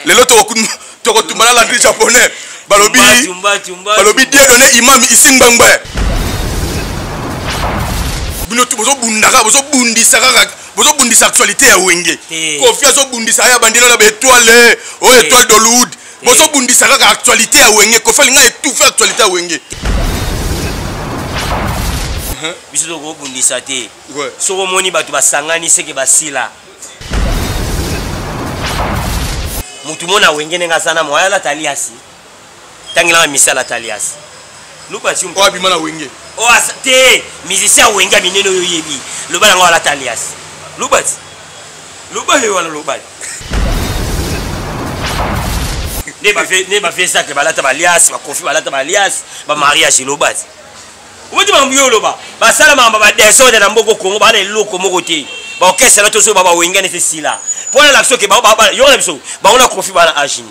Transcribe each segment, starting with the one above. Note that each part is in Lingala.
lelo tokotumana la tri japonais balobi Dieu donné imam ici Ngbangbe bino bozo bundaka bozo bundisa actualité ya wenge Kofi zo bundisa ya bandino la étoile étoile d'Hollywood bozo bundisa ka actualité ya wenge Kofi linga étouffer actualité ya wenge biso ko bundisa te soko moni batu basangani seke basila mutu mona wenge nenga sana moya la taliasi tangila misala taliasi lubati o abima na wenge o te musicien wenge mineno yo yebi lobala ngo la taliasi lubati wala lubati ne ba fait ça que balata balias ba Kofi balata balias ba mariage lobati Wodi mambiyo loba ba sala mamba ba descendre na mboko Kongo ba na eloko moko te ba okesa na toso ba wenga ne sila pona l'action ke ba yo na biso ba ona Kofi ba na agini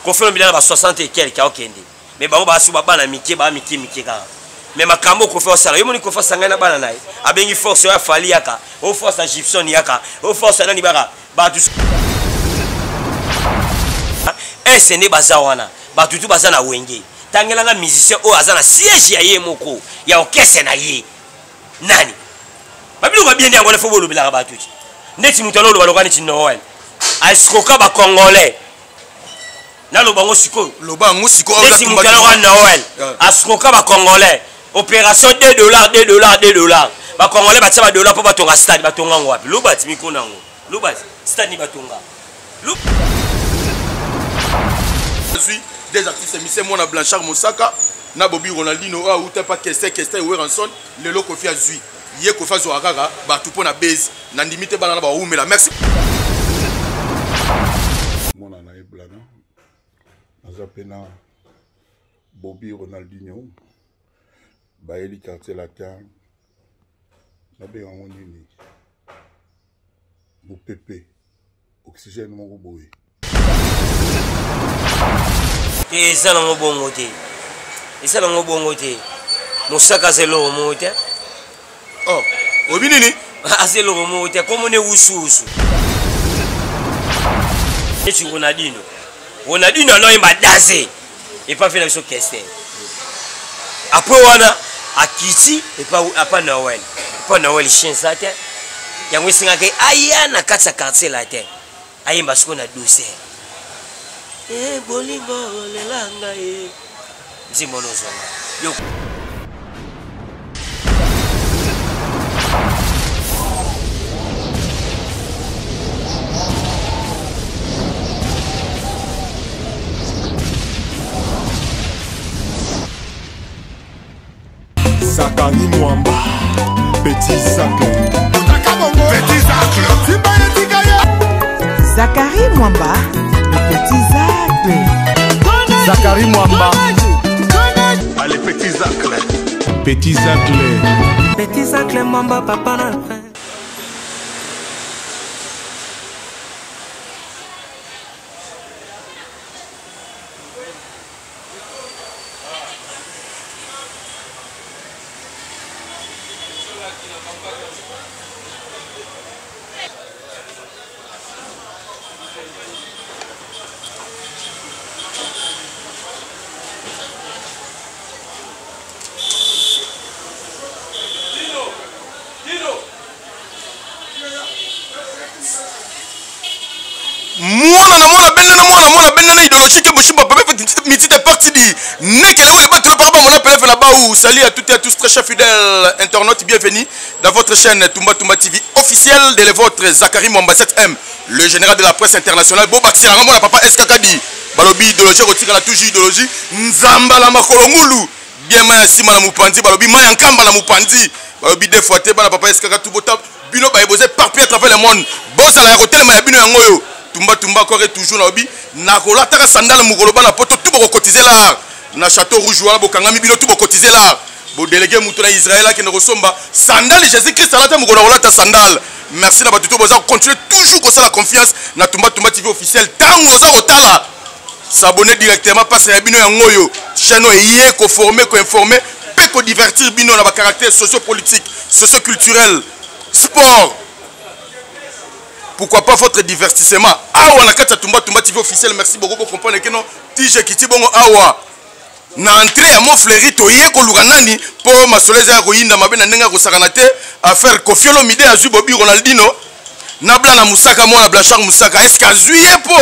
Kofi no bilana ba 60 et quelques okende mais ba ba su ba na mike ka mais makambo Kofi osala yo moni Kofi sangana bana nae abengi force ya fali yaka o force Gibson yaka o force na nibaka ba tu SND bazawana ba tutu bazana wenge tangelanga musicien o azana siège ya ye moko ya orchestre na ye nani babilo ba bien ngole fo bolo bilaka ba tuti ndeti mutalo lo balokani ti Noël askoka ba congolais na lo bango siko ndeti mutalo wa Noël askoka ba congolais opération $2 ba congolais ba tia ba dollar po ba tonga stade ba tonga ngwapi lo bati mikona ngo lo bati stade ni ba tonga lo des artistes Michel Mona Blanchard Mosaka na Bobby Ronaldinho a ou pas Kester Weranson le lo Kofi azui ye Kofi azoraka ba tout pona base na ndimite bana ba umela merci mona na eblana azapena Bobby Ronaldinho ba eli quartier latin na be ngoni bu pepe oxygène mo boye et ça non bon côté et ça non bon côté Mosaka c'est le moté oh obinini c'est le moté comme on est usu et tu Ronaldinho non il m'a dasé et pas fait la chose question après wana akiti et pas Noël chien ça tête yango singa ke aya na katsa quartier la tête ayi basiko na douceur bolingo lelanga nzimono zonga yo Zakari Mwamba Petit Zacle Zakari Mwamba Petit Zacle Zakari Mwamba allez Petit Zacle Petit Zacle Mwamba papa na mwana benna idéologie que Bushimba peut faire mitite partie di nekela ouais battre par rapport mon appel là-bas où salut à toutes et à tous très chers fidèles internautes bienvenue dans votre chaîne Tumba TV officielle de votre Zakari Mwamba 7M le général de la presse internationale bo bati la mona papa SKKD balobi idéologie retire la toujours idéologie nzamba la makolongulu bien ma sima la mupandi balobi ma nkamba la mupandi balobi des fois te bana papa SKKD tout bota bino ba ebosé partout à travers le monde boza la hotel ma bino yangoyo Tumba encore et toujours naobi na kolata sandale mukoloba na poto tout boko cotiser là na château rouge wala bokangami bino tout boko cotiser là bo délégué mutu na Israël qui ne ressemble sandale Jésus Christ alata mukolata sandale merci na batuto boza continuer toujours comme ça la confiance na Tumba TV officiel tango za kotala s'abonner directement parce que bino yangoyo chaîne yé ko former ko informer pe ko divertir bino na ba caractère socio-politique socio-culturel sport pourquoi pas votre divertissement. Awa na kati ya Tumba Tumba TV officiel, merci beaucoup pour comprendre que non tije kiti bongo awa. Na entrée à mon fleuri toye ko lukanani po masoleza ya koyinda mabe na ndenga ko sakanate à faire Koffi Olomide azu Bobby Ronaldinho na Blana Musaka moi na Blanchard Musaka est-ce qu'azuye po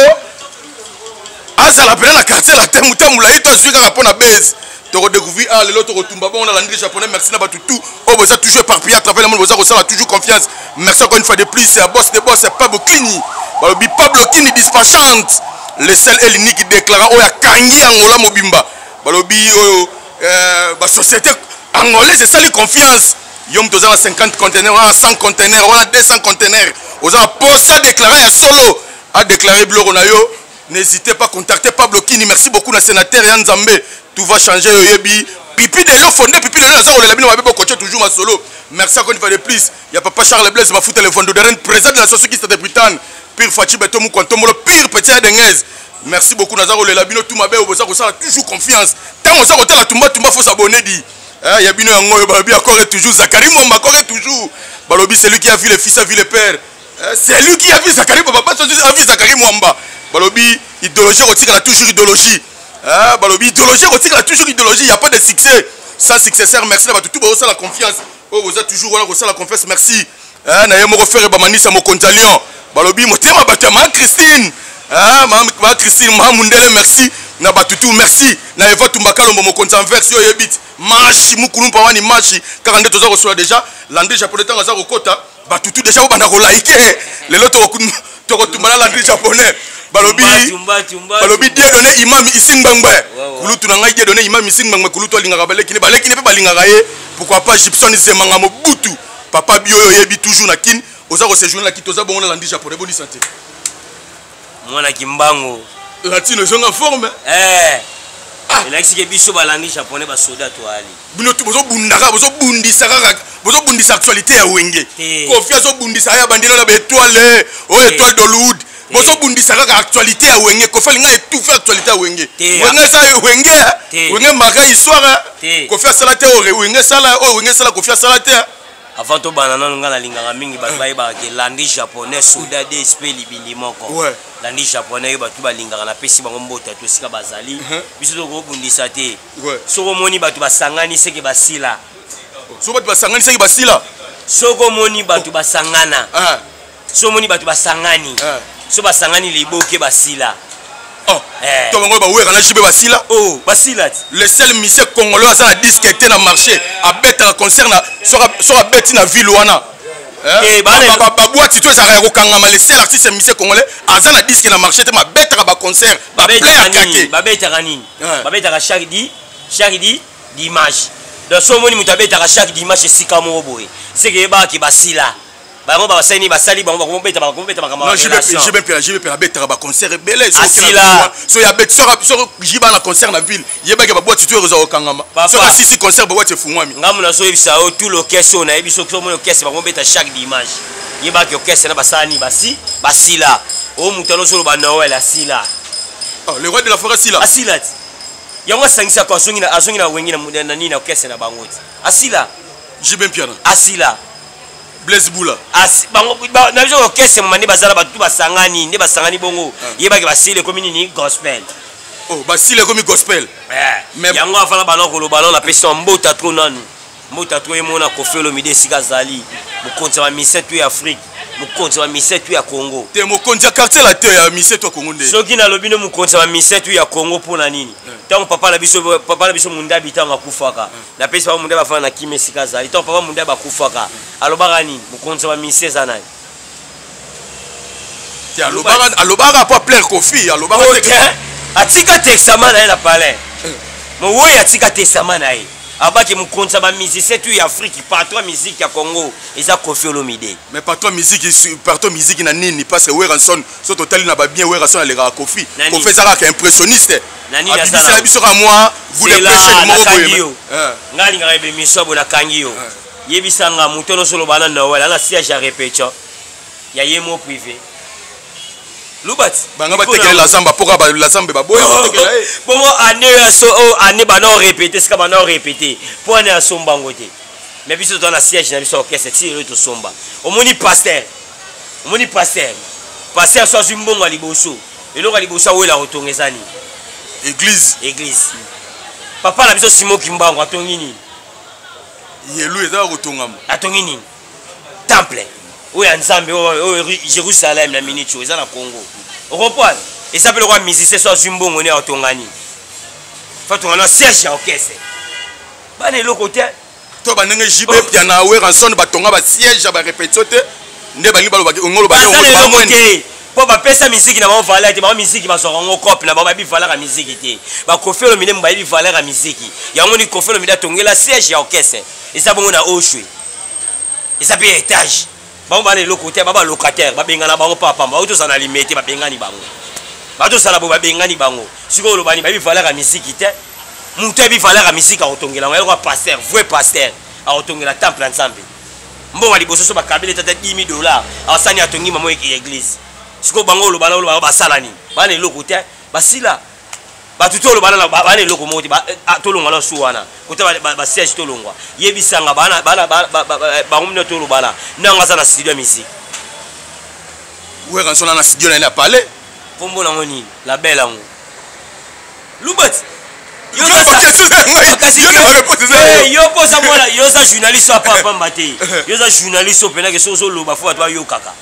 azala pena na quartier la temu temu la ito azuye kaka pona base to redécouvrir ah lelo to retumba bon na landry japonais merci na batutu oh vous êtes toujours éparpillé à travers le monde vous avez toujours confiance merci encore une fois de plus c'est boss de boss c'est Pablo Kini balobi Pablo Kini dispatchante le seul et l'unique déclarant oh ya kangi angola mobimba balobi ba société angolaise c'est ça les confiance yom tozana 50 conteneurs on a 100 conteneurs on a 200 conteneurs on a posé à déclarer un solo à déclarer bloro na yo n'hésitez pas à contacter Pablo Kini merci beaucoup na sénateur Yann Zambé tout va changer yebi pipi de yo fondé pipi de yo ça on l'a bien on coacher toujours ma solo merci encore une fois de plus il y a papa Charles Blaise ma fout téléphone de Darren président de la société de Britannie pire Fachi Beto mu Kwanto le pire petit Adengaise merci beaucoup Nazaro le labino tout ma belle au ça toujours confiance tant on ça la Tumba Tumba faut s'abonner dit il y a bino yango balobi encore toujours Zakari Mwamba encore toujours balobi c'est lui qui a vu le fils a vu le père c'est lui qui a vu Zakari papa a vu Zakari Mwamba balobi idéologie rotika la toujours idéologie balobi idéologie rotika la toujours idéologie il y a pas de succès sans successeur merci là tout ça la confiance oh vous êtes toujours voilà ça la confiance merci na yemo refaire ba manisa mo konzalion balobi motema batama Christine ma Christine Mahamundele merci na batutu merci na Eva Tumbakalo mo konza verse yo yebit machi mukulumpa wani machi 42 toza reçoit déjà landry japonais tanga za kokota batutu déjà o bana ko like lelo to kotumbala landry japonais balobi dia donné imam Isingbangbe kulutu na ngai dia donné imam Isingbangbe kulutu alingaka balekine pe balingaka ye pourquoi pas Gibson Zemanga Mobutu papa bio yo yebi toujours na kin oza ko séjourner la kitoza bongo na landry japonais boni santé mwana kimbango latino zonga forme il a expliqué biso balandi japonais ba soda to ali bino tu bozo bundaka bozo bundisa actualité ya wenge confiance zo bundisa ya bandino la étoile étoile d'Hollywood bozo bundisa kaka actualité ya wenge ko falinga étouffer actualité ya wenge wenge ça wenge maka histoire confiance la te wenge sala confiance la te avant to banana nga na linganga mingi ba ba ke landi japonais soda DSP libili moko landi japonais ba tu ba linganga na pesi bango mbota to sika bazali biso to ko bundisa te soko moni ba tu basangani seke basila soko ba tu basangani seke basila soko moni ba tu basangana soko moni ba tu basangani so basangani liboke basila to bango ba wera na jibe basila basila le seul monsieur congolais ça na disque était na marché a bête na concert na so a bête na ville wana ba boîte tout ça ya kokangama le seul artiste monsieur congolais aza na disque na marché te ma bête ka ba concert ba play à kake ba bête kanini ba bête ka chaque dimanche donc so moni mutabeta ka chaque dimanche sika mo boy c'est que ba ki basila bango ba sani basali bango ba beta makama non je vais faire beta ba concert belé so ya beta so jiba na concert na ville yeba ke ba boîte tout rezo kangama so ka sisi concert ba boîte fungwami ngamu na so yebisa o tout l'orchestre na yebiso so mo orchestre bango beta chaque dimanche yeba ke orchestre na basani basila o mutano so ba Noël asila le roi de la forêt sila asila yango sangisa ko asongi na wengi na nini na orchestre na bango asila jibe piano asila Blaise Boula bango na biso orchestre mandi bazala batu basangani nde basangani bongo yeba ke basile comme ni gospel basile comme gospel mais yango afala bana ko lo ballon la pesa mbota trop nanu mbota trop emona Koffi Olomide sika zali mokonzi wa misetu ya Afrique mokonzi wa misetu ya Congo te mokonzi ya quartier la te ya misetu ya Congo nde soki na lobino mokonzi wa misetu ya Congo pona nini tango papa na biso mundabi tango akufaka na pesa ba mundabi afana na kime sika zali tango papa mundabi akufaka alobaka nini mokonzi wa miseza nani te alobaka pas plein Koffi alobaka atika texama na la palais mo woya atika texama na abaki mukonza ba musicien tu ya Afrique patron musique ya Congo eza Koffi Olomide mais patron musique na nini parce que Weranson so total na ba bien Weranson le ga Koffi Koffi ça ka impressionniste nani na ça biso ka moi vous les pêchez mo boye ngali ngara be misobo na kangio yebisanga mutono solo bana na wala na siège à répétition ya yemo privé Lubat banga batekela la samba pourquoi la samba ba boya batekela bongo année so année bana répéter ce que bana répéter pour année somba ngote mais biso dans la siège na biso orchestre ti le to somba omoni pasteur passer soit zimbongo à liboso et l'autre à liboso où il a retourné ça ni église papa la biso Simon Kimbango atongi ni yelu eza rotongama atongi ni temple où ya Nzambe au Jérusalem na minicho eza na Congo au revoir et ça peut le roi musicien soit zimbongo ni atongani fa tongana siège ya orchestre bana le côté to banenge jibe piana we ranson batonga ba siège ba répétition te nde bangi balo ba ngolo ba ngolo po ba pesa musique na ba valeur te ba musique ba soro ngo cop na ba bi valeur ya musique te ba kofelo mine mba bi valeur ya musique yango ni kofelo mine tongela siège ya orchestre et ça bongo na oshwe et ça peut étage ba ba le côté ba locataire ba bengana ba papa ba to sana limité ba bengani bango ba to sala bo ba bengani bango siko lo bani ba bi valeur ya musique te mutu bi valeur ya musique a otongela ngo ya pasteur vrai pasteur a otongela temple ensemble mbo wali bososo ba kabile tata $10,000 asani atongi mamo église siko bango lo bana lo ba salani bana eloko te basila batuto lo bana bana eloko moti ba tolonga na suwana kota ba siège tolongwa yebisanga bana ngumne to lo bana nanga sana studio musique we ransona na studio na parler pombo na ngoni la belle ngo lubat yo posa mwana yo sa journaliste apa pamba te yo sa journaliste pena ke so lo ba fo atwa yo kaka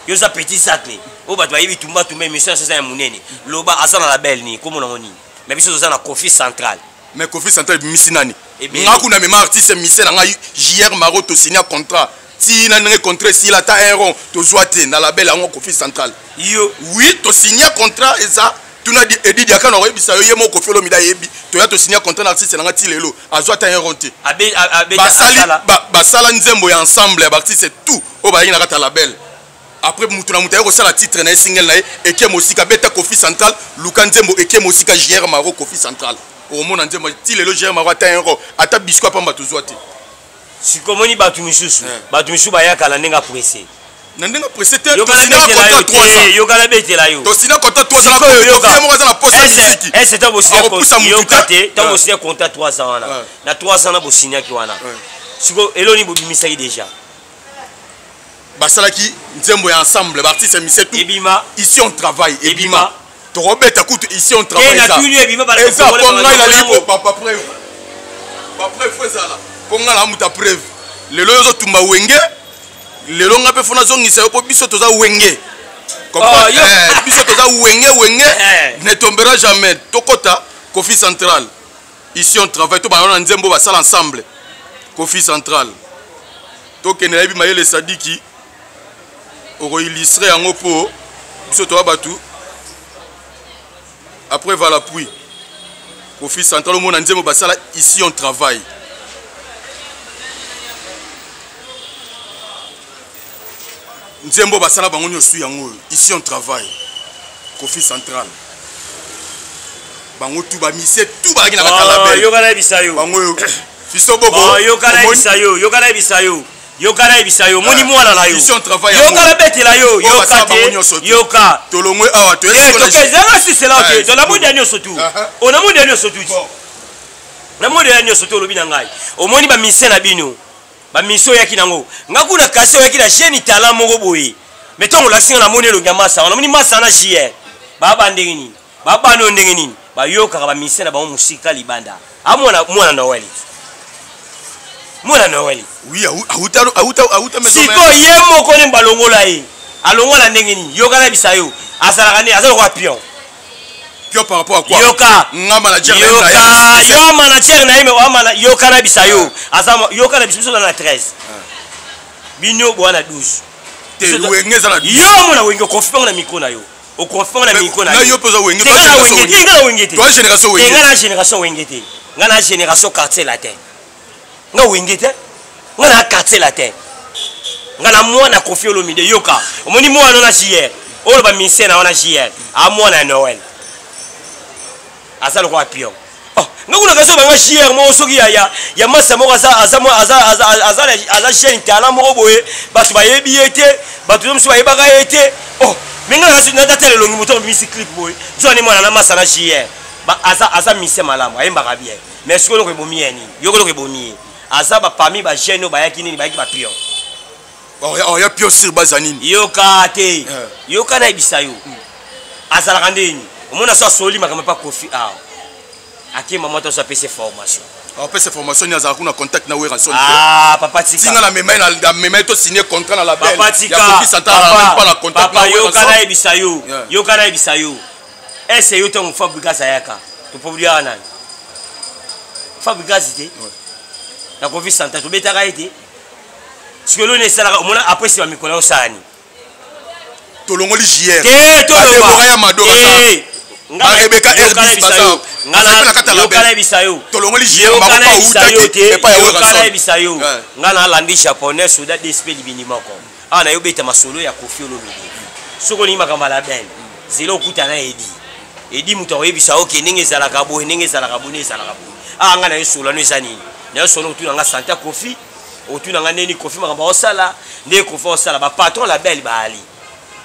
yo sa petit sacle o ba twa yibi tumba tumba mission ça ya munene loba asana la belle ni comme on ni mais biso ça na Kofi Central mais Kofi Central misinani ngaku na même artiste mission nga JR Maro to signer contrat si na nge contrat si la ta euro to zoate na la belle ngo Kofi Central yo oui to signer contrat et ça tu n'as dit Eddie Diakana oyebi sa yo mo Kofi Olomide yebi to ya to signer contrat na artiste nga ti lelo azwata euro te basala nzembo ya ensemble ba artiste tout o ba yina kata la belle. Après mutuna mutaye ko sala titre na single na eke mosika beta Kofi Central Luka Nzembo eke mosika JR Maro Kofi Central o mona Nzembo ti lelo JR Maro ata euro ata biscuit pamba to zoate sikomoni batu misusu ba yakala ndenga pressé na ndenga pressé te to sina contrat 300 yo kala betela yo to sina contrat 300 ko mo za na poste musique c'est ta bossia yo kate ta bossia contrat 300 wana na 300 na bosinya ki wana siko eloni bobimisa déjà basalaki nzembo ya ensemble l'artiste mise tout ebima ici on travaille ebima to Robert akutu ici on travaille ça ebima ba ça ponga la lipo papa preuve ça ponga la muta preuve lelo yo tumba wenge lelo ngape fona zongisa yo po biso toza wenge biso toza wenge ne tombera jamais tokota Kofi Central ici on travaille to ba na nzembo ba sala ensemble Kofi Central to kenela bi mayele sadiki on illustré en oppo surtout abatu après va la pluie Kofi Central au monde nzembo basala ici on travaille nzembo basala bango nyosu yango ici on travaille Kofi Central bango tout ba mise tout ba ngina kala belle yo kana bisayo bango fiso boko yo kana bisayo yo kana ibisayo moni mwana na yo ici on travaille yo kana betela yo kate yo ka tolongwe awa to est to kezanga si c'est là que dans la mode dernier surtout on a mode dernier surtout na mode dernier surtout lobi na ngai o moni ba mission na bino ba mission yaki nango ngakuna kase yaki na jeune talent moko boye metongo la singa na moni lo ngamasa on moni masa na jier baba ndenge nini baba no ndenge nini ba yo ka ba mission na ba musika libanda amona mwana na wali mwana na wali oui auta mais siko ye moko ne balongola ye alongola ndenge nini yo kana bisayo asala kane azalo kwa pion par rapport à quoi yoka nga manager yo manager na yeme wa yo kana bisayo asama yo kana bisayo na 13 bino bwana 12 te wengeza na yo mona wenge konfirme na mikona yo o konfirme na mikona na yo poza wenge ngana wenge toi génération wenge ngana génération wenge te ngana génération quartier latin nga wenge te ngana quartier latin ngana mwana Kofi Olomide yoka omoni mwana na JR olo ba mission na wana JR a mwana Noël asalo kwa pion oh ngakuna kaso ba JR mo soki ya masa mo aza jeune talent mo boye basu ba yebi ete batu mso ba yebaka ete oh menga kaso na tatele longi moto music clip boye zoni mwana na masa na JR ba aza mission malamu ayemba ka bien mais siko lo ko bomieni yoko lo ko bomieni aza ba parmi ba jeune ba yaki nini ba yaki ba pion Oh, ya pio sur bazanini. Yoka te. Yoka na ibisa yo. Azala kandeni. Omona so soli makama pa kofi ah. Aki maman to so pese formation. On peut ces formations ni azala kuna contact na wera son. Ah, papa tika. Singa na mema to signer contrat na la belle. Papa tika. Ya kofi santana pas la contact na wera son. Yoka na ibisa yo. Yoka na ibisa yo. Ese yo to Fabregas ayaka. To publier nani? Fabregas ite. Na kofi santana to betaka ite. Sikolo ne sala omona après c'est mikolo osani. Tolongoli JR. Te toloba ya madora sa. Nga Rebecca Herbis baza. Nga bisayo. Tolongoli JR mako uta te pa ya Nga bisayo. Nga na landi japonais soda d'esprit libinimako. Ah na yo beta masolo ya Kofi Olomide. Soko ni makamba la ben. Zelo kuta na Edi. Edi muto oyebisa oke ndenge ezala kabo ndenge ezala kabo ne ezala kabo. Ah nga na yo solo no ezani. Na yo solo tu nga Santa Kofi. Otu nga neni Kofi makamba osala nde Kofi osala ba patron la belle ba ali.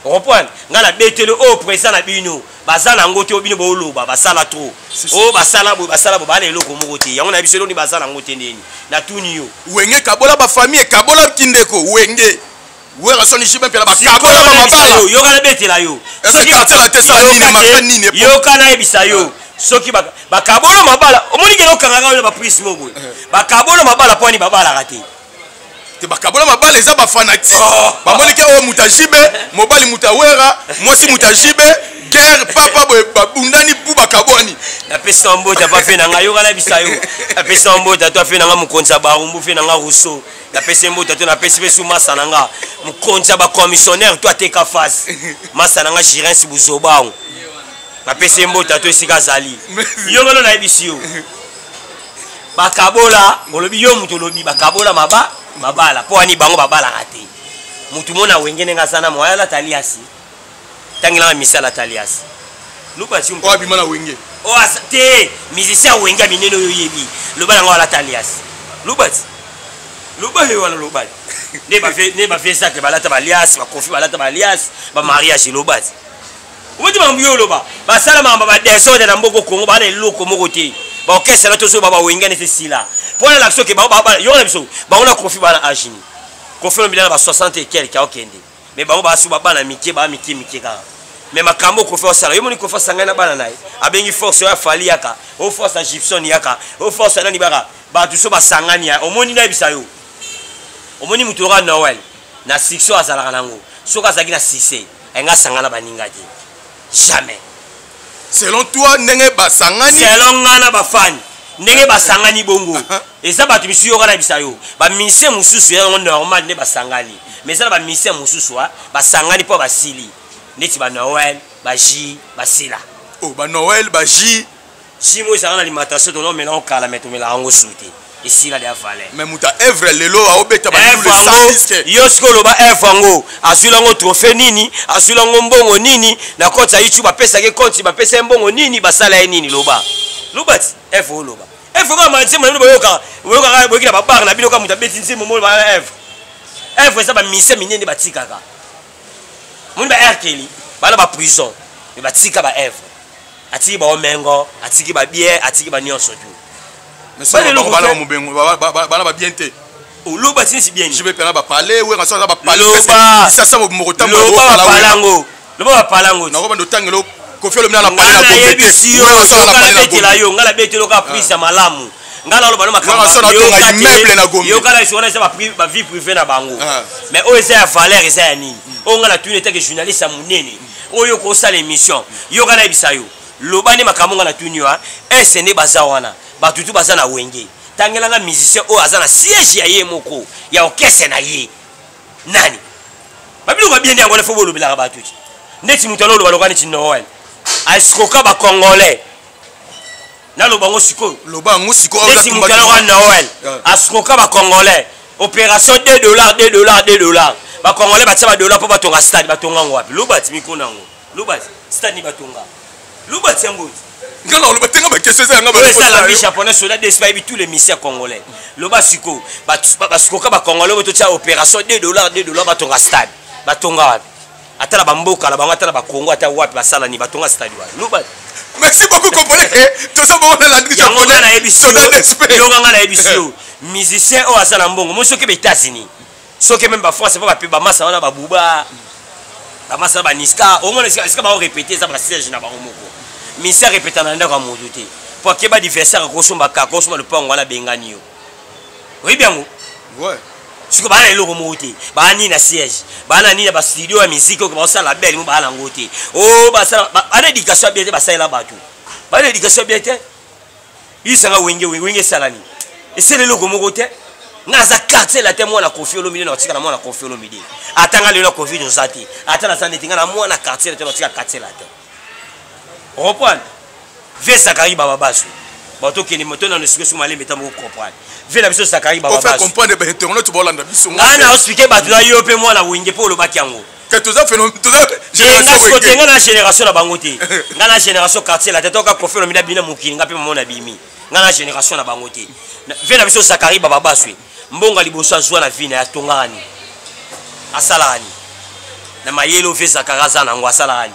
Reprendre ngala betele au présent na bino bazana ngote obino boloba basala trop o basala bo bale eloko mokote yango na biselo ni bazana ngote ndeni na tuni yo wenge kabola ba famille kabola kindeko wenge wera soni shibe pela ba kabola ba mabala yo kana betela yo soki batela te sa nini maka nini yo kana ebisa yo soki ba kabola mabala omoni kelo kanga yo ba prise mobo ba kabola mabala poni babala kate te bakabola mabala eza ba fanatique bamoni ke o mutajibe mobali mutawera mosi mutajibe guerre papa babundani bu bakaboni na pesa mbota pa fe na nga yo kana bisayo na pesa mbota to fe na nga mukonza ba rumbu fe na nga ruso na pesa mbota to na pesa besu masa na nga mukonza ba commissionnaire to ateka face masa na nga Jirens Buzoba na pesa mbota to esika zali yo ngalo na ebisiyo bakabola olobi yo mutu lobi bakabola mabala po ani bango babala kate mutu mona wengene ngasana moya la taliasi tangila misala taliasi lupa chum o abimana wenge o asate musicien wenga mineno yo yebi lobala ngala taliasi lupa he wala lobala ne ba fe ça que balata balias ba Kofi balata balias ba mariage lobati ubuti bambiyo loba basala mamba ba desode na mboko kongo bana eloko mokote ba okesa na toso baba wenga ne sila pona l'action que ba yo na biso ba ona Kofi bana agini Kofi no bilana ba 60 et quelques okende mais ba ba su baba na mike ba mike ka mais makambo Kofi osala yo moni Kofi sangana bana nae abengi force ya fali yaka o force Gibson yaka o force na nibaka ba tuso ba sangani ya omoni na bisayo omoni mutoka Noël na sixo azala nango soka zaki na sise enga sangana baninga te jamais selon toi ndenge basangani selon ngana bafani ndenge basangani bongo eza batu misusu yo kana bisayo ba mise mususu ya normal ne basangani mais ça ba mise mususu basangani po basili ndeti ba Noël ba J basila oh ba Noël ba J mo ezala na alimentation to no mélange kala meto mélange ngo souté ici là de valeur mais muta evre lelo a obeta ba tous les artistes yo skolo ba efango asula ngo trophée nini asula ngo mbongo nini na kota yichu ba pesa ke konti ba pesa mbongo nini basala nini loba lobati efo loba efo ka manzi mo boyoka boyoka ba bar na bino ka muta beti nzimo mo ba efo ça ba mise minene batikaka mun ba erkeli bana ba prison me batika ba efo atiki ba omengo atiki ba bière atiki ba nyonso tu mais ça bana mubengo bana ba bien te loba si bien je vais parler ouais ça va parler ça ça mo kota mo loba palango na ko bando tangelo Kofi Olomide na parler na compétition ngala betela yo ngala betelo ka prise malamu ngala loba no makamba yo immeuble na Gombe yo kala isona ça ba vie privée na bango mais o eza ya valeur eza ya nini o ngala tuni teke journaliste a munene oyo ko sala émission yo kana bisayo loba ne makambo ngala tuni wa SN baza wana batutu baza na wenge tangelanga musicien o azana siège ya ye moko ya orchestre na ye nani babilu ba bien yango le fobo lobela ka batuti ndeti mutalo loba lokani ti Noël askoka ba congolais na loba ngo siko loba ngo siko ndeti mutalo wa Noël askoka ba congolais opération $2 ba congolais batia ba dollar po batonga stade batonga ngwapi loba ti mikona ngo loba stade ni batonga loba ti ngo ngalo loba tenga ba question za ngaba ça la vie japonais soda despaïbi tous les missions congolais loba siko ba sikoka ba congolais boto tia opération $2 batonga stade batonga wapi atala bamboka la bango atala ba Congo ata wapi basala ni batonga stade wapi loba merci beaucoup comprenez to ça bon la vie japonais soda despaïbi yo ngana ebisio musicien o asala mbongo mosoke be États-Unis soki même bafrance mpo bape bamasa wana babuba bamasa baniska omona esika baorépété eza basiège na bango moko ministère répéta na ndako ya motu te po akeba adversaire akosomba kaka kosomba lopango wana bengani yo oyebi yango siko bana eloko moko te bana nini na siège bana nini na bastudio ya musike oyo baosala bele mo bana yango te o bana éducation ya bien te basalela bato bana éducation ya bien te isanga wenge esalani esala eloko moko te nga naza quartier la te mwana Koffi Olomide na otika na mwana Koffi Olomide atanga lelo Covid oza te ata na sande tinga na mwana quartier la te na otika quartier la te reprendre ve Zakari Baba Basu bato keni moto na nosiko suma le metambo comprendre ve na biso Zakari Baba Basu on fait comprendre ba internet bolanda biso nga na expliquer bato na yo pe mwana wenge po lo bakiango que tout ça phénomène nga na génération na bango te nga na génération quartier la te toka Koffi Olomide bina mukini nga pe mona bimi nga na génération na bango te ve na biso Zakari Baba Basu mbonga liboso azwa na vina ya tongani asalani na mayelo ve Zakari za nango asalani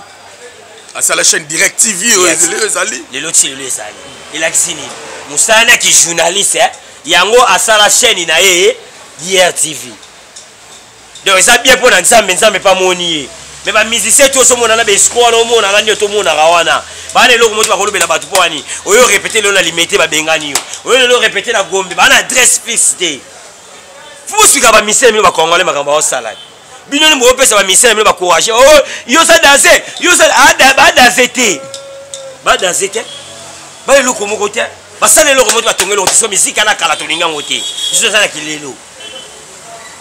asala chaîne direct TV ezali lelo ti lelo ezali elakisi nini mosala ki journaliste yango asala chaîne na ye hier TV donc eza bien mpo na nzambe pa moni ye mais bamusicien ti osomona na baescoire omona nga nde tomonaka wana bana eloko moko bakolobela bato mpo wani oyo répété lelo na limete babengani yo oyo lelo répété na Gombe bana adresse fixe te fusika bamisien mino bakongole makambo baosala bino ni bopesa bamisien mino bakourage o yo sa danse yo sa badanse te badanse te baeloko moko te basala eloko moko batonga eloko te so misika na kala tolinga yango te biso ezala kilelo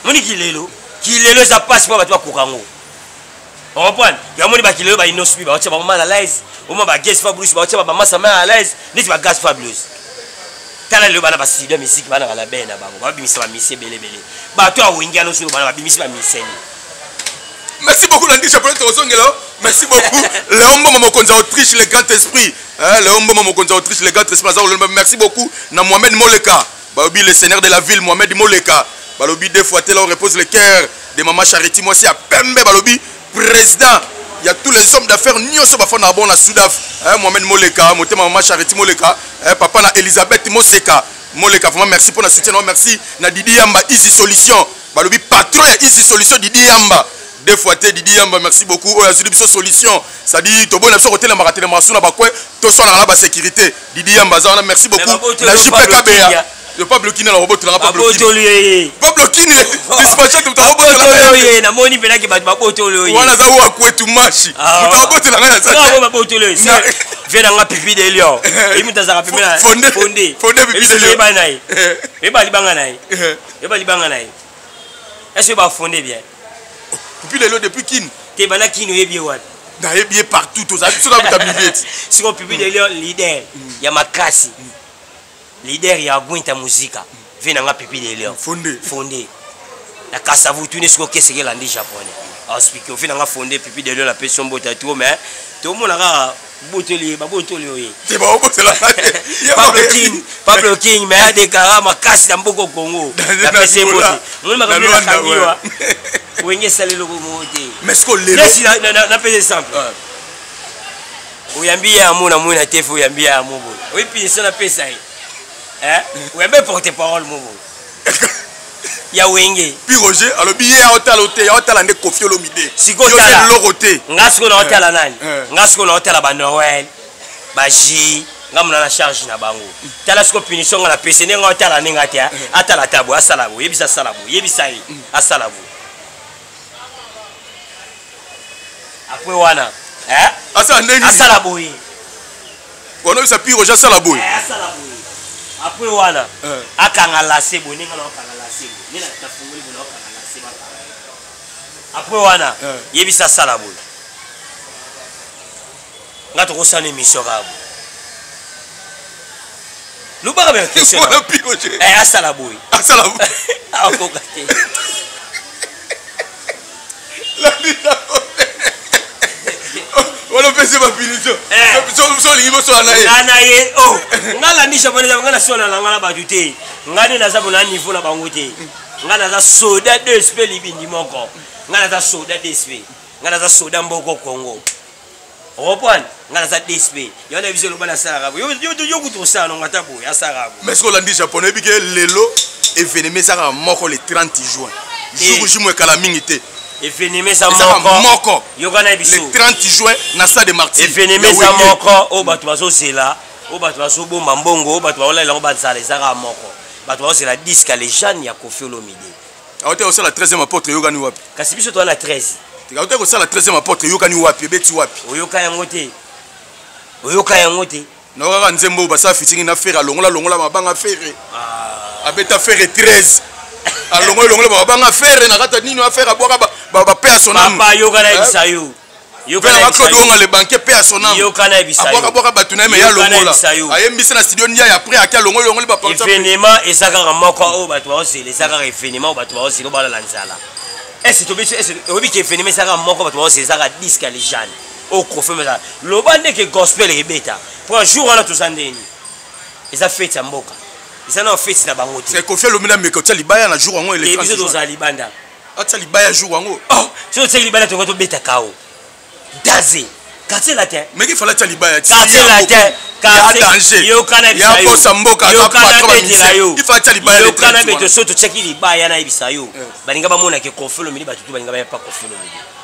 moni kilelo eza pasi mpo bato bakoka yango oreprendre yamoni bakilelo bainospibi baotia bango mal à l'aise oma bagas fabulous baotia bamasa mal à l'aise neti bagas fabulous tala lelo bana basidia musique bana bala bene na bango babimisa bamisie belebele bato awingi anoso bana babimisi bamiseni. Merci beaucoup Nandi Chapelet Rosongelo. Merci beaucoup Léombo Mokonza Autriche le grand esprit. Léombo Mokonza Autriche le grand esprit. Merci beaucoup na Mohamed Moleka. Balobi le seigneur de la ville Mohamed Moleka. Balobi deux fois là on repose le cœur de Maman Charity moi aussi à Pembe Balobi président. Il y a tous les hommes d'affaires nyonso bafana bon na Soudaf. Mohamed Moleka, motema Maman Charity Moleka, papa na Elisabeth Moseka. Moleka vraiment merci pour la soutien. Merci na Didi Yamba Easy Solution. Balobi patron ya Easy Solution Didi Yamba. Deux fois Didi Yamba merci beaucoup. Oh ya solution. Ça dit to bon na biso côté la marathon na masuna bakwe to so na ba sécurité. Didi Yamba za merci beaucoup. Na JPKBA. Je pas bloquer na robot na pas bloquer. Pas bloquer dispatcher tout robot na na moni pena ki ba botolo yi. Wana za wa kwetu mashi. Robot na ngana za. Na ba botolo yi. Vena nga pipi de lion. Imita za kapimi na fondé. Fondé pipi de lion. Ba nai. Eba libanga nai. Eba libanga nai. Est-ce que ba fondé bien? Pipi de lion depuis kin. Te bana kin yebi wan. Na yebi partout to za so na bitabilet. Si ko pipi de lion leader ya makasi. Leader ya Gwinta muzika vena nga pipi de lion fondé na kasavu tuni siko keseke landi japonais expliquer vena nga fondé pipi de lion la person bota tout mais to mona ka botoli ba botoli oye te ba obotela Pablo King mais de karama kasi na mboko Congo na pese bote mona makamela kangiwa wenge salelo ko mote mais siko lelo na pese simple oyambia amuna muna tefu oyambia amubo oyi pisa na pesa yi ou bien porte-parole mobo ya wenge puis Roger alors billet à hôtel ya hôtel ande Koffi Olomide siko tala loroté ngasiko na hôtel nani ngasiko na hôtel ba Noël ba J ngamuna na charge na bango tala siko punition na pese nenga hôtel aninga tia atala tabo asalabo yebisa salabo yebisa yi asalabo après wana asala ndeni asalabo yi kono bisa puis Roger asalabo yi asalabo après wana akanga lase boninga na akanga lase nina tafunguli bona akanga lase baka après wana yebisa sala boy ngato ko sana émission kabo lubaka be question asala boy akokate la vida wala pese ba punition so lingi bo so anaye oh ngala ndisha bone ngala sona la ngala ba tuté ngani na za bona niveau na bango te ngala za soda de spe libindi moko ngala za soda de spe ngala za soda mboko Congo repon ngala za DSP yona biso lo bana sala rabo yo kuto sala ngata boy asara rabo mais ce que l'andi japonais bi que lelo événement ça moko le 30 juin jour jimo ekala mingi te événement ça moko yokana biso le 30 juin na stade de Martyrs événement ça moko o bato bazosela o bato bazobomba mbongo o bato baolela ngo banzala ezaka moko bato bazosela disque les jeunes ya Koffi Olomide aote aussi la 13e apôtre yokani wapi kasi biso to na 13 aote aussi la 13e apôtre yokani wapi beti wapi oyoka yango te na kaka nzembo basa fitingi na fer alongola mabanga fer abeta fer 13 alongola mabanga fer na kata nini affaire abwaka ba paix à son âme papa yokana bisayo yokana bisayo le banquier paix à son âme yokana bisayo abwaka batuna me ya longola ayembisa na studio ndia après akia longola ba porte événement ezaka moko o bato bazosela ezaka événement bato bazosela bala lanzala est-ce que obi ki événement ezaka moko bato bazosela ezaka disque les jeunes au Koffi ça le bande que gospel rebeta pour un jour on a tous andeni ils a fait ça mboka ils en ont fait na bango c'est Koffi Olomide mais quand libaya na jour ngo et biso doza libanda ata libaya jour ngo oh so c'est libanda to to beta kao daze quartier latin mais qu'il fallait libaya quartier latin quartier yo kana bisayo ya bosa mboka yo kana betela yo il fallait libaya yo kana beto so to check libaya na bisayo balinga bamona ke Koffi Olomide batutu balinga ba pa Koffi Olomide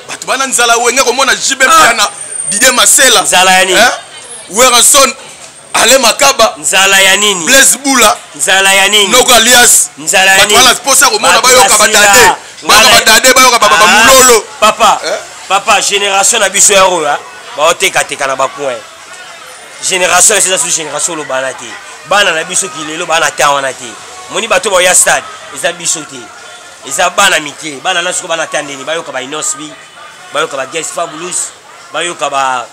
bato bana nzala wenge komona jibe piana Didier Masela nzala ya nini Werenson Ale Makaba nzala ya nini Blaise Bula nzala ya nini Noko Alias nzala ya nini bato bana sposa komona bayoka badade bayoka baba mulolo papa génération na biso ya roya baoteka na bapoint génération c'est ça génération lo bana te bana na biso kilelo bana ta wana te moni bato ba ya stade eza biso te eza bana mike bana na siko bana tandeni bayoka ba Inosbi bayoka ba Guest Fabulous bayoka ba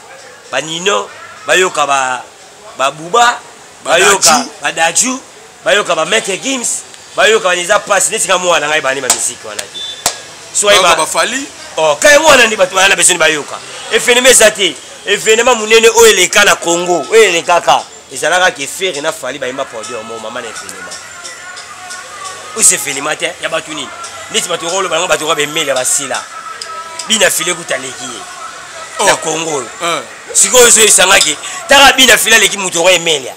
Nino bayoka ba Buba bayoka ba Daju bayoka ba Meke Gims bayoka ba Niza Pass netinga mwana ngai bani ba musique wana te so bayoka ba Fali oh kay mwana ndi bato bana besoin bayoka événement zate événement munene o eleka na Congo o elekaka ezalaka ke faire na Fali ba imba produire mo mama na événement o se événement te ya batu nini neti bato rolo bango bato ba mele basila bina file kutaleki na Congo sikoyo so isangaki taka bina file leki muto ro emelia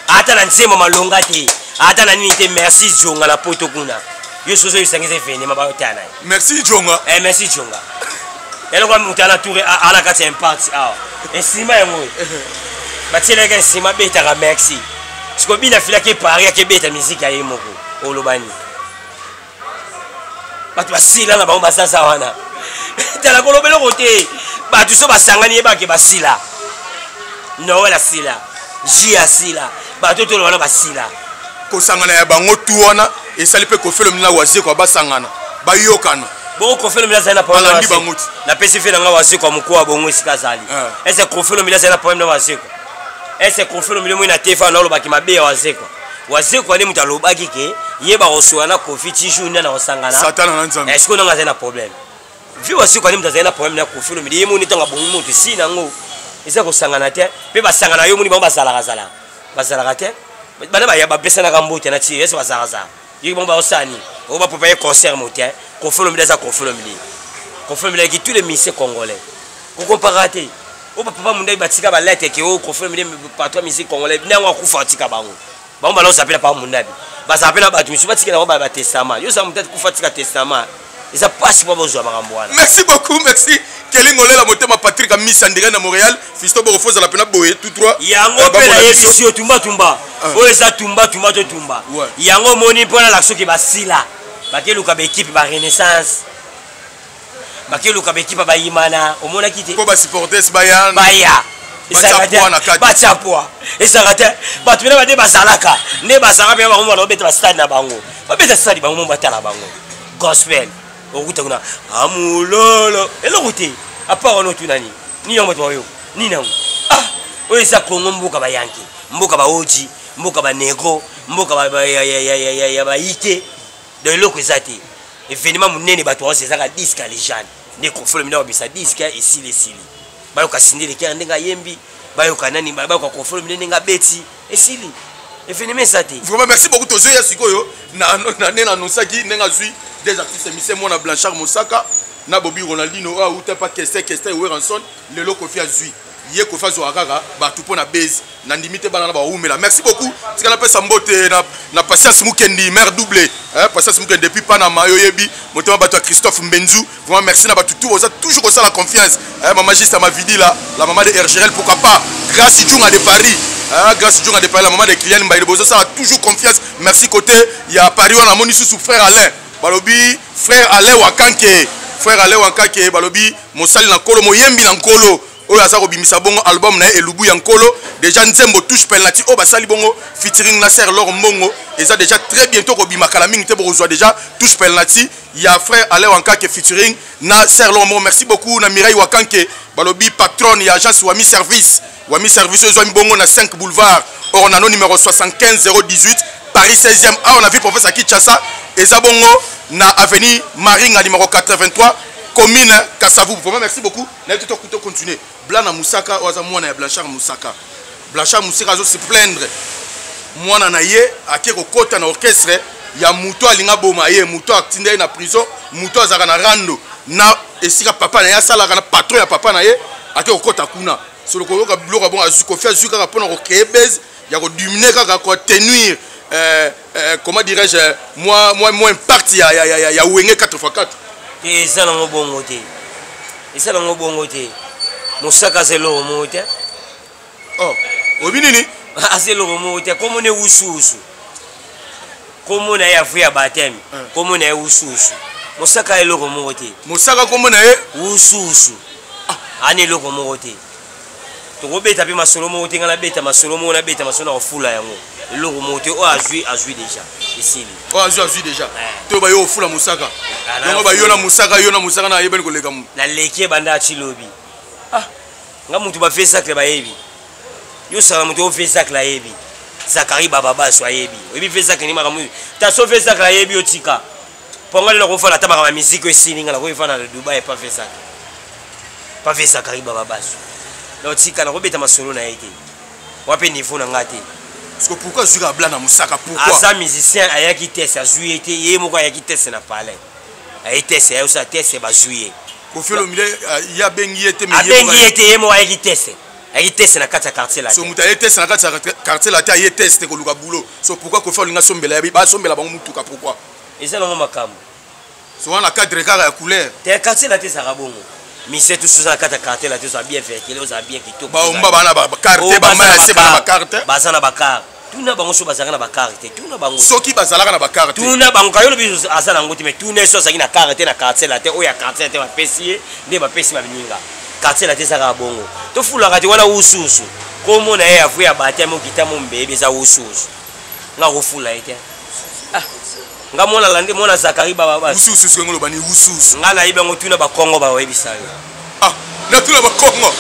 ata na nzema malonga te ata na nini te merci Jonga la poto kuna yo so isangise événement ba otana merci Jonga merci Jonga elo kwa mutana tour ala kati impact esima yango batile ka esima beta ka merci siko bina file ke pari ke beta musique ya yemoko olobani batu basila na bango basasa wana tala kolobelo kote batu so basangani ebake basila no la sila jia sila batu to wana basila ko sangana ya bango tu wana esali pe Koffi Olomide na waze ko basangana bayokana bo Koffi Olomide zana problème na PCF na waze ko mukwa bongo esika zali est-ce Koffi Olomide zana problème na waze ko est-ce Koffi Olomide mo na tefa na lobaki mabe ya waze ko ni mutalo baki ke yeba oswana Koffi tishu na osangana satana na nzambe est-ce que on a zana problème vi wasi ko ni mutazana problème na Koffi Olomide yemo ni tanga bongo mutu sina ngo eza ko sangana te pe basangana yo muni bango bazala te bana ba ya ba pesa na kambote na ti esa bazala yo bango ba osani o ba popa concert moté Koffi Olomide za Koffi Olomide qui tous les musiciens congolais ko comparater o ba papa mundai batika ba lettre ke o Koffi Olomide patron musique congolais nango ku fatika bango bango ba no sapela pa mundabi ba sapela ba tumisu batika na ba testament yo sa mutati ku fatika testament eza passe pour besoin makambo wana merci beaucoup merci Kelingolela la motema Patrick a mis Sandrine na Montréal Fisto Borofoza la pena boye tout droit yango pe na yebiso tumba o eza tumba to tumba yango moni pona la soki basila bakeluka ba équipe ba renaissance bakeluka ba équipe ba yimana omona kite ko ba supporters baya bachapwa esakate batu bena bade bazalaka ne bazanga pe bango na obeta stade na bango babeta stade bango batala bango gospel okuta kuna amulolo elokuti apa ono tunani ni yango bayo ni nango oyo sa Kongo mboka ba yanki mboka ba oji mboka ba negro mboka ba ya ba ite de loko ezati événement munene bato ose ezaka disque les jeunes ne Koffi Olomide ba bisa disque esili bayo kasindile kia ndenga yembi bayo kanani bayo ka Koffi Olomide ndenga beti esili événement ezati vraiment merci beaucoup tozoya sikoyo na annonçaki ndenga zui des artistes émissés Mona Blanchard Mosaka na Bobby Ronaldinho ou t'es pas Kester Werenson le Koffi a zui ye ko fazo akaka ba tout pona base na ndimite bana na ba umela. Merci beaucoup. Tikala pesa mbote na Patience Mukendi mère doublé Patience Mukendi depuis Panama yoyebi motema bato Christophe Mbenzu. Vraiment merci na bato tout vous êtes toujours ça la confiance. Maman juste ma vie là, la maman de RGL pourquoi pas grâce Djunga de Paris. Grâce Djunga de Paris la maman de clients mbaïde bozo ça a toujours confiance. Merci côté il y a Paris on a moni sous frère Alain. Balobi frère Alain Wakanke. Frère Alain Wakanke balobi mosali na kolo moyembi na nkolo. Oyo azako bimisa bongo album na elubu ya nkolo déjà nzembo touche penalty o basali bongo featuring na Sir Lor Mbongo et ça déjà très bientôt ko bima kala mingi te bozwa déjà touche penalty ya frère Alain Wakanke featuring na Sir Lor Mbongo. Merci beaucoup na Mireille Wakanke balobi patron ya agence Wami Service ozwa mbongo na 5 boulevard Ornano numéro 75 018 Paris 16e. Ah on a vu professeur Kinshasa et ça bongo na avenue Maringa numéro 83 commune Kassavou. Vraiment merci beaucoup. N'a tout couteau continuer. Blana Moussaka oza mwana ya Blanchard Moussaka. Blanchard Moussaka zo se plaindre. Mwana na ye akeko kota na orchestre ya muto alinga boma ye muto aktinda na prison muto azaka na rando na esika papa na ya sala kana patron ya papa na ye akeko kota kuna. Solo ko yoka bloka bon azuko fi azuka ka pona ko créer base ya ko dominer ka ko tenir comment dirais-je moi impact ya wenge 4x4. Et ça n'a pas bon côté. Et ça n'a pas bon côté. Moussaka c'est l'eau monte. Oh, obinini. Ah c'est l'eau monte. Comme on est oussous. Comme on est à fouiller à baptême. Comme on est oussous. Moussaka est l'eau monte. Moussaka comme on est oussous. Ah n'est l'eau monte. Tu rebêtes ma solo monte. On a bête ma solo monte. On a bête ma solo en foule à yango. L'eau monte. Oh a joué déjà. Ici. Oh a joué déjà. Tu vas y au foule à Moussaka. Donc ba yona Moussaka na yebel ko lega mu. Na leki banda chilobi. Nga mutu ba fait sac ba yebi. Yo sala mutu fait sac la yebi. Zakari baba ba so yebi. Obi fait sac ni makamu. Ta so fait sac la yebi otika. Ponga le ko fala tama ma musique aussi nga la ko fana na Dubai pas fait sac. Pas fait Zakari baba ba so. Na otika na ko beta masolo na yeke. Wape niveau na ngate. Parce que pourquoi Zura Blanc na Moussaka pourquoi? Asa musicien ayaki test a joué été yé moko ayaki test na palais. A été c'est ça test ba jouer. Kofi Olomide ya bengi était mais bengi était yé moko ayaki test. Ayaki test na kata quartier là. So muta test na kata quartier là ta yé test ko luka boulot. So pourquoi Kofi Olinga sombela ba sombela ba mutuka pourquoi? Et ça non makambo. So on a cadre ya couleur. Te quartier là te sara bongo. Mais c'est tout ça kata quartier là te so bien fait, qu'il a bien qui to. Ba umba bana ba carte ba ma c'est ba carte. Ba sana ba carte. Tuna bango so bazaka na ba carte. Tuna bango. Soki bazalaka na ba carte. Tuna bango kayo biso asana ngoti mais tuna so saki na carte na quartier là te o ya quartier te ba pesier, ne ba pesi ba bininga. Quartier là te saka bongo. To fula kati wana ususu. Komo na ya fuya batia mo kitamo mbebe za ususu. Nga ko fula ete. Nga mona lande mona Zakari baba ba. Ususu ngolo bani ususu. Nga na ibe ngo tuna ba Kongo ba webisa yo. Na tuna ba Kongo.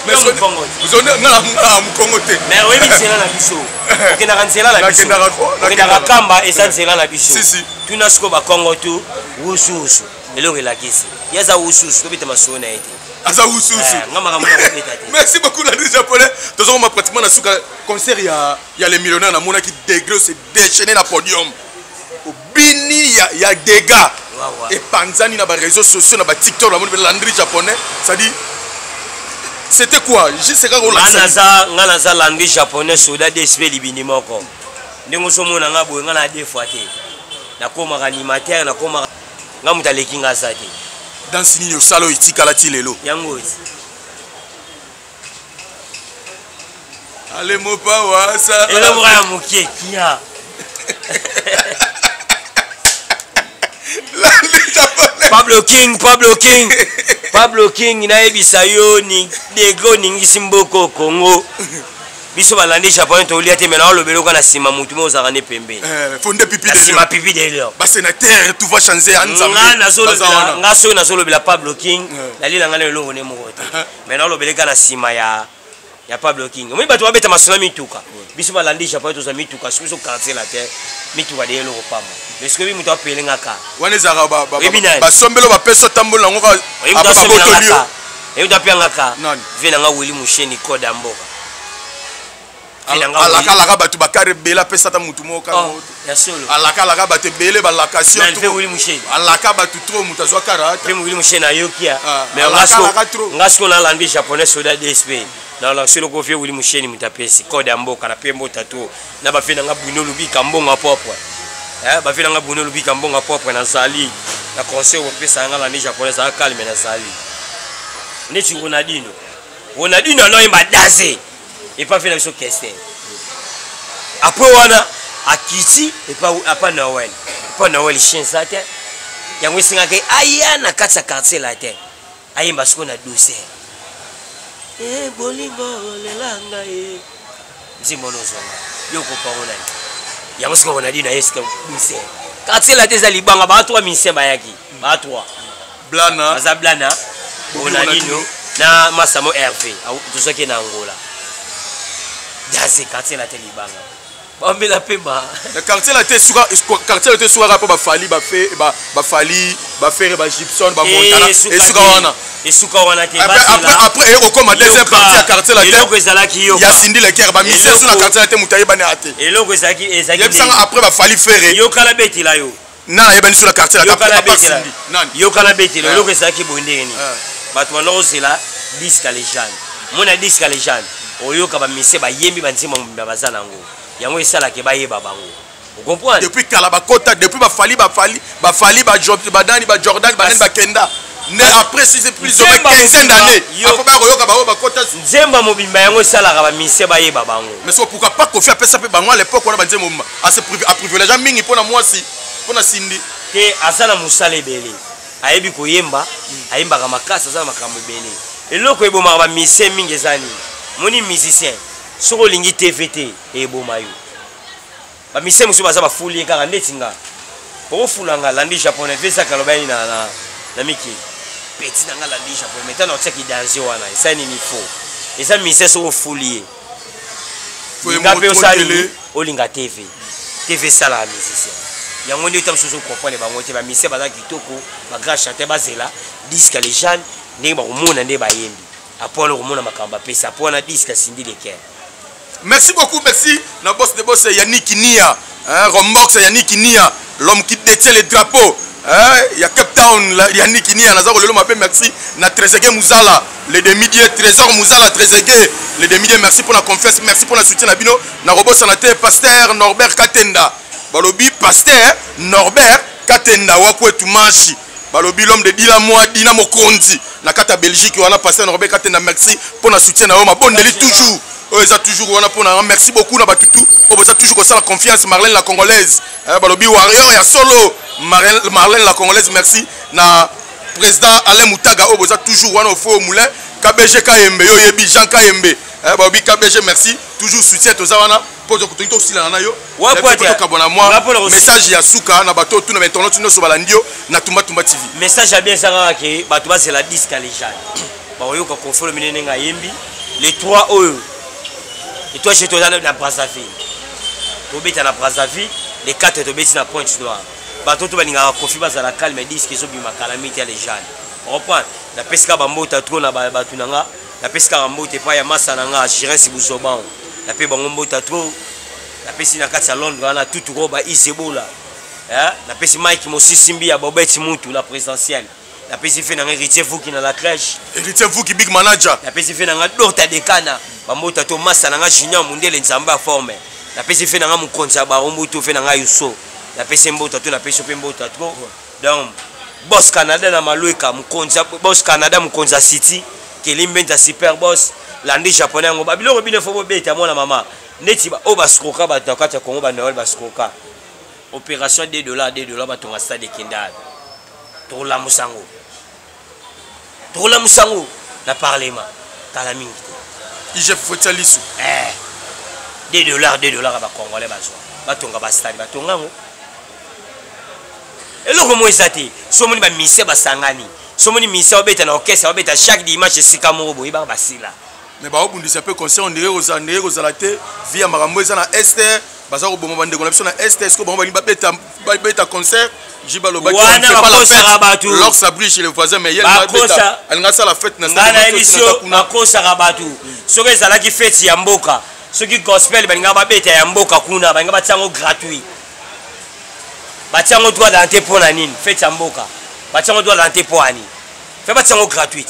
Mais vous on a Congo te. Mais oui, c'est là la biso. OK na kansela la biso. OK na kamba et ça c'est là la biso. Si si. Tu n'as ko ba Congo tu ususu. Elonge la kisi. Yaza ususu ko bita masona ete. Asa ususu. Ngama kamona ko bita te. Merci beaucoup la japonais. Toujours ma pratiquement na suka concert il y a les millionnaires na mona qui degré c'est déchaîné na podium. Au bini il y a des gars. Et Panzani na ba réseaux sociaux na ba TikTok la mona landry japonais, ça dit c'était quoi? Je sais quand on l'a ngana za landry japonais soda DSP libinimo ko. Ndingo somo na ngabo ngana deux fois te. Na koma animateur na koma ngamuta lekinga sa te. Dans sini yo salo itikala ti lelo. Yango. Ale mo pa wasa. Elo bra mukie kia. Pablo King na ebisa yo ni dego ningi simboko Congo. Biso balandi japonais to liate mena lo beloko na sima mutu mo za rane pembe. Fonde pipi de sima pipi de l'heure. Ba sénateur tout va changer en Zambie. Nga so na solo bela Pablo King la lila ngana lo ne mo wote. Mena lo beleka na sima ya Pablo King. Moi bato babeta masona mituka. Biso balandi japonais to za mituka so quartier la terre. Mituka de lo pamba. Est-ce que mutu apele ngaka? Wana zara ba sombelo ba peso tambola ngo ka abotolio. Et uta pia ngaka. Vena nga Willy Musheni koda mboka. alakalaka bato bakare bela pesa ta mutu moko ya solo alakalaka bato ebele balakation alaka bato trop mutu azwa kara pe mokili moshe na yokia mais nga siko nalandi japonais soda dsp na solo kofie wili mosheni mutu apesi kode ya mboka na pe mbota to na bafe nanga bwino lubika mbonga propre bafe nanga bwino lubika mbonga propre nazali na conseil opesa nga landi japonais aka calme nazali neti Ronaldinho aloyemba daze epa fe na biso kester après wana akiti epa Noël chien za te yango esengaka aya na kati ya quartier la te ayemba siko na dossier bolingo lelanga nzimbo nozonga yokopango nani yango siko Ronaldinho ayesika dossier quartier la te eza libanga baatwa ministère bayaki baatwa baza blana Ronaldinho na Masamo RV tozaki na Angola daze quartier la te libanga bambela pemba le quartier la te suka po bafali bafere ba Gibson ba Montana esuka wana te après okoma deuxième partie ya quartier la te eloko ezalaki yo ya Cindy Leker ba mise sur na quartier la te mutaye bana ate eloko ezalaki yebisanga après bafali fere yo kala betila yo na yebani sur la quartier la te yo kala betila eloko ezalaki bondeni bato banozela disque légende mona disque légende oyoka ba mise ba yembi banzima mbamba bazana ngo yango esalaki bayeba bango vous comprenez depuis kala bakota depuis bafali ba Jordan bakenda ne après si c'est plus de 15 d'années après ba koyoka ba bakota nzemba mobimba yango esalaka ba mise bayeba bango mais so pourquoi pas Kofi apesa pe bango à l'époque on a banzema à se privilégier mingi pona mwasi pona Cindy ke asala musala ebele ayebi koyemba ayembaka makasi asala makambo ebele eloko ebomaka ba mise mingi ezani moni musicien soko lingi TVT eboma yo ba mise musu baza bafuli kaka ndeti nga okofulanga landi japonais vesa kalobani na miki petit nanga landi japonais maintenant otaki danger wana esani ni faux esa mise soko fuli ngape osali olinga TV sala musicien yango ndio tamsusu comprendre bango te ba mise baza kitoko ba grand chanteur bazela disque légende ndenge bakomona nde bayembi apona komona makamba pesa apona disque Cindy Leker. Merci beaucoup, merci. Na boss de boss Yannick Nia, Rombox Yannick Nia, l'homme qui détient les drapeaux. Il y a Cape Town, Yannick Nia, Nazaro le m'appelle merci. Na Trezeguet Mouzala, les demi-dieux, Trésor Mouzala, Trezeguet, les demi-dieux, merci pour la confiance, merci pour la soutien à Bino. Na Robo Sanate, Pasteur Norbert Katenda. Balobi, Pasteur Norbert Katenda, Wakwe Tumanchi. Balobi l'homme de Dila Moa, Dina Mokonzi. Na Kata Belgique, on a Pasteur Norbert Katenda, merci pour la soutien à Oma. Bonne délit toujours. Ils ont toujours merci beaucoup na batutu. Ils ont toujours la confiance Marlène la congolaise. Balobi warrior ya solo Marlène la congolaise merci na président Alain Moutaga ils ont toujours wana au moulin KBG Kayembe yo yebi Jean Kayembe. Balobi KBG merci toujours soutien to zawana pour que tu aussi là na yo. Message ya suka na bato tout na internet no so balandio na Tumba TV. Message ya bien sanga ke bato ba c'est la disque légende. Ba yo ko confolo minene nga yembi les 3 euros. Et toi, chez toi, dans Brazzaville. Tu es dans Brazzaville, les 4 tu es dans Pointe-Noire. Bateau, tu es dans Kofi Bazala calme, mais disent qu'ils sont bien calamité les jeunes. On reprend. La pesca bambo, tu as trop na batunanga. La pesca bambo, tu es pas yamasa nanga, j'irai si vous soban. La pesca bambo, tu as trop. La pesca na katsa Londres, on a tout roba isebola. La pesca Mike Mossi Simbi, à Bobet Moutou, la présidentielle. La PC fait un héritier vous qui dans la crèche. Héritier vous qui big manager. La PC fait un d'autres des cana. Bamota Thomas nanga junior mondial nzamba forme. La PC fait un mukonza barombo to fait un yuso. La PC mbota to la PC mbota trop. Donc boss Canada na maluika mukonza boss Canada mukonza city kelimbenta super boss landi japonais ngo babilo robine fo beta mona mama. Neti ba o baskroka ba takata Congo ba Noël baskroka. Opération $2 batonga stade Kendal. To la musango. Tola musango na parlement kala mingi ije foueta lisu $2 ba congolais bazwa batonga ba stade batonga ngo eloko mo ezati somoni ba mise basangani somoni mise obeta na orchestre obeta chaque dimanche sika mo boyi ba basila mais ba obundisa pe concert on dirait aux alaté via marambo eza na Esther baza ko bomba ndeko na biso na Esther est-ce que bomba ni ba beta concert Jiba Loba qui ne fait pas la fête lors ça brille chez les voisins mais elle n'a pas la fête na émission Makosa Rabatu soki ezalaki fête ya mboka soki gospel balinga babeta ya mboka kuna balinga batiango gratuit batiango droit d'entrée pour na nini fête ya mboka batiango droit d'entrée pour ani fait batiango gratuit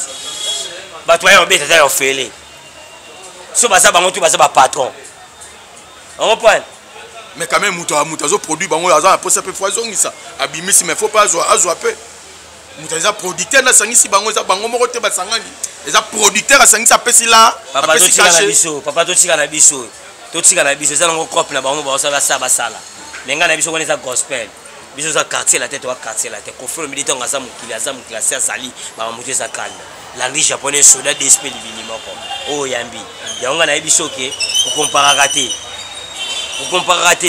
bato ya babeta ta yo fele so baza bango tu baza ba patron on reprend mais quand même muto azo produit bango aza pour ça peut foisongisa abimisi mais faut pas azwa peu muto eza producteur na sangisi bango eza bango moko te basangani eza producteur asangisa pesi la papa to tika na biso papa to tika na biso eza ngo copie na bango ba sala basala lenga na biso kone eza gospel biso za quartier la tête wa quartier la tête ko folo militaire ngaza mukili asa sali ba muto eza kalme l'anglais japonais soda d'esprit libini moko oh yambi yango na biso ke ko comparaka te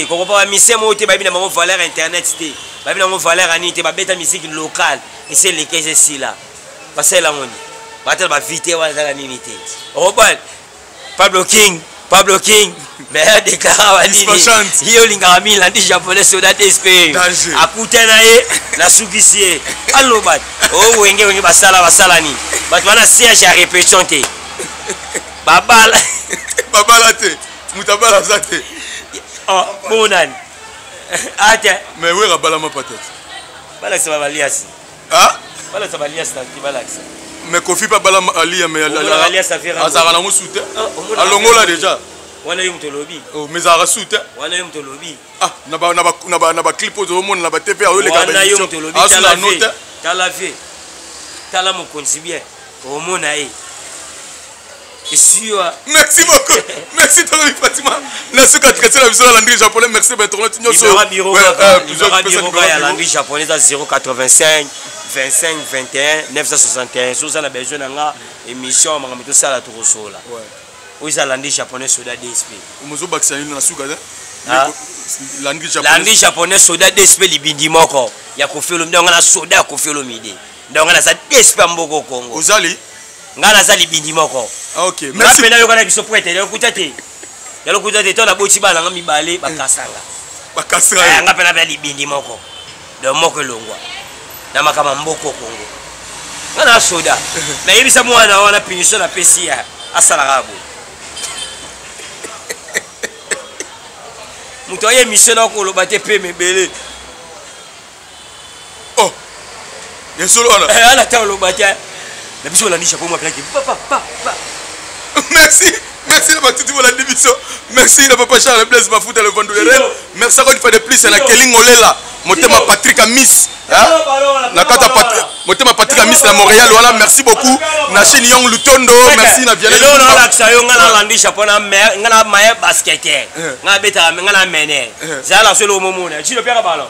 ko compara misemo te ba bina bango valeur internet te ba bina bango valeur ani te ba beta musique locale et c'est les caisses ici là passer la ngoni batel ba vite wa za nini te robot Pablo King mais déclara wali hiyo linga mila ndi japonais soda d'esprit akutana ye na sukisie allobat oh wenge basala ni bat wana siège à répétition te babala te mutabala zate oh bonan ate mais oui rabala ma peut-être bala ça va liasi ah bala ça va liasi na bala mais Kofi pas bala alia mais azara na musute alongola déjà wana yum tolobi oh mais azara sute wana yum tolobi ah na ba clip au monde na ba TV au le gars wana yum tolobi tala vie tala mon konzi bien au monde ai merci beaucoup merci Tony Fatima merci qu'à traiter la vision de l'anglais japonais merci d'internet bureau ya l'anglais japonais à 085 25 21 961 sur la besoin nga émission makamito sala tukosola ouais oza l'anglais japonais soda DSP umuzo bakisa na suka l'anglais japonais soda DSP libindi moko ya kofelo ndonga na soda kofelo mide ndonga na sa DSP mboko Kongo ozali ngana za libindi moko OK merci pena yo kana biso poete yo kutate to na boti bana nga mibale bakasanga nga pena ba libindi moko do moko longwa na makama mboko Kongo ngana soda na yebisa mwana wana pinisho na pesia asala rabo muto ye mission na ko lo bate pe mebele oh yeso lona ala ta lo bate la biso la niche pour moi papa merci la battu la division merci le papa Charles Blaise Mafuta le vendeur merci encore une fois de plus na Keling Olela motema Patrick Amis na kata motema Patrick Amis na Montréal voilà merci beaucoup na Chine Yong Lutondo merci na Vianney non la sayo ngana landisha pona ngana maye basketter ngana beta ngana mener za la solo momona tu le père ballon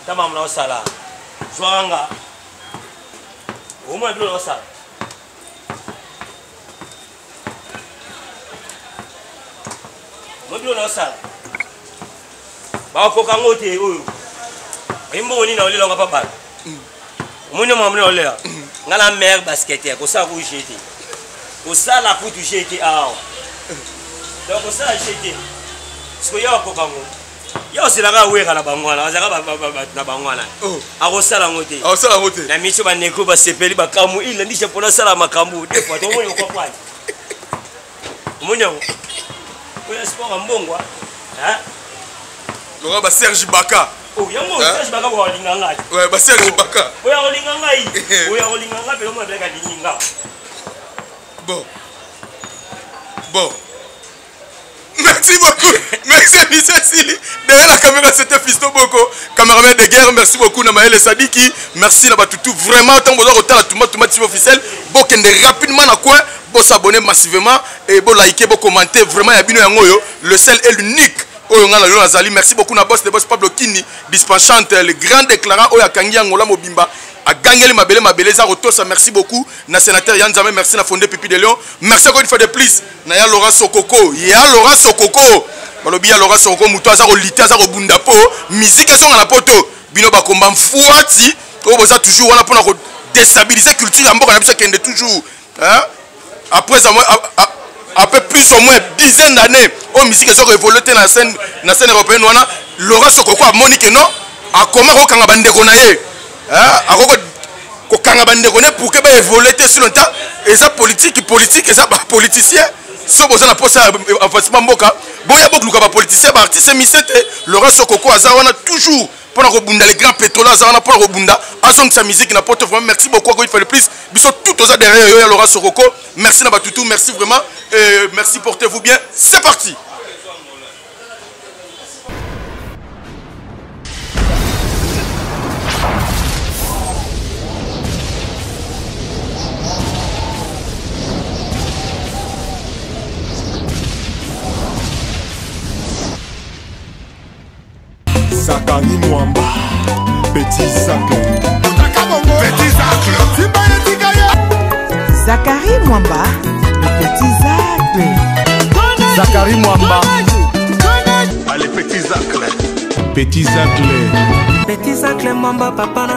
tamam na sala zwanga au moins bleu ça modu na sala ba ko kango te oyo imbo ni na ole longa papa munyo mamne ole ngala mer basketter ko sa ko jeter ko sa la pour jeter ah donc ko sa jeter sko yo ko kango yo sila ga wera na bangwana azaka na bangwana ako sala ngote na micho ba neko ba sepeli ba kamu ila ndisha pona sala makambu de fois to munyo ko kwani munyo ko sport mbongwa hein lo ba Serge Baka oh yango Serge Baka bo linganga ouais ba Serge Baka oya linganga yi oya linganga pe mo beka linga bon merci beaucoup merci monsieur Sili derrière la caméra c'était Fiston Boko caméraman de guerre merci beaucoup na Maël Sadiki merci na batutu vraiment tant bozo kotala Touma TV officiel bokende rapidement na coin bo s'abonner massivement et bo liker bo commenter vraiment ya bino yango yo le seul et l'unique oyo ngala yo nazali merci beaucoup na boss de boss Pablo Kini dispensante le grand déclarant oyo akangi yangola mobimba a gagné les mabele za rotosa merci beaucoup na sénateur Yann Zame merci na fondé Pipi de Lion merci encore une fois de plus na ya Laurent Sokoko balobi ya Laurent Sokoko muto aza ko liter aza ko bunda po musique ezonga na poto bino ba komba mfuati oyo boza toujours wana pona ko déstabiliser culture ya mboka na biso kende toujours hein après plus ou moins dizaine d'années au musique ezoko évoluer na scène européenne wana Laurent Sokoko a monique non a comment ko kanga bandeko na ye akoko kokanga bandeko ne pour que ba évoluer sur le temps et ça politique et ça politicien so boza na posa avancement mboka boya bokluka ba politicien ba artiste misete Laurent Sokoko azawana toujours pour rebunda les grands pétroliers azawana pour rebunda azong sa musique na porte vraiment merci beaucoup encore une fois de plus biso tout aux derrière yo Laurent Sokoko merci na batutu merci vraiment et merci portez-vous bien c'est parti. Zakari Mwamba, Petit Zacle. Petit Zacle. Zakari Mwamba, le Petit Zacle. Zakari Mwamba, Allez, Petit Zacle. Petit Zacle. Petit Zacle Mwamba, papa.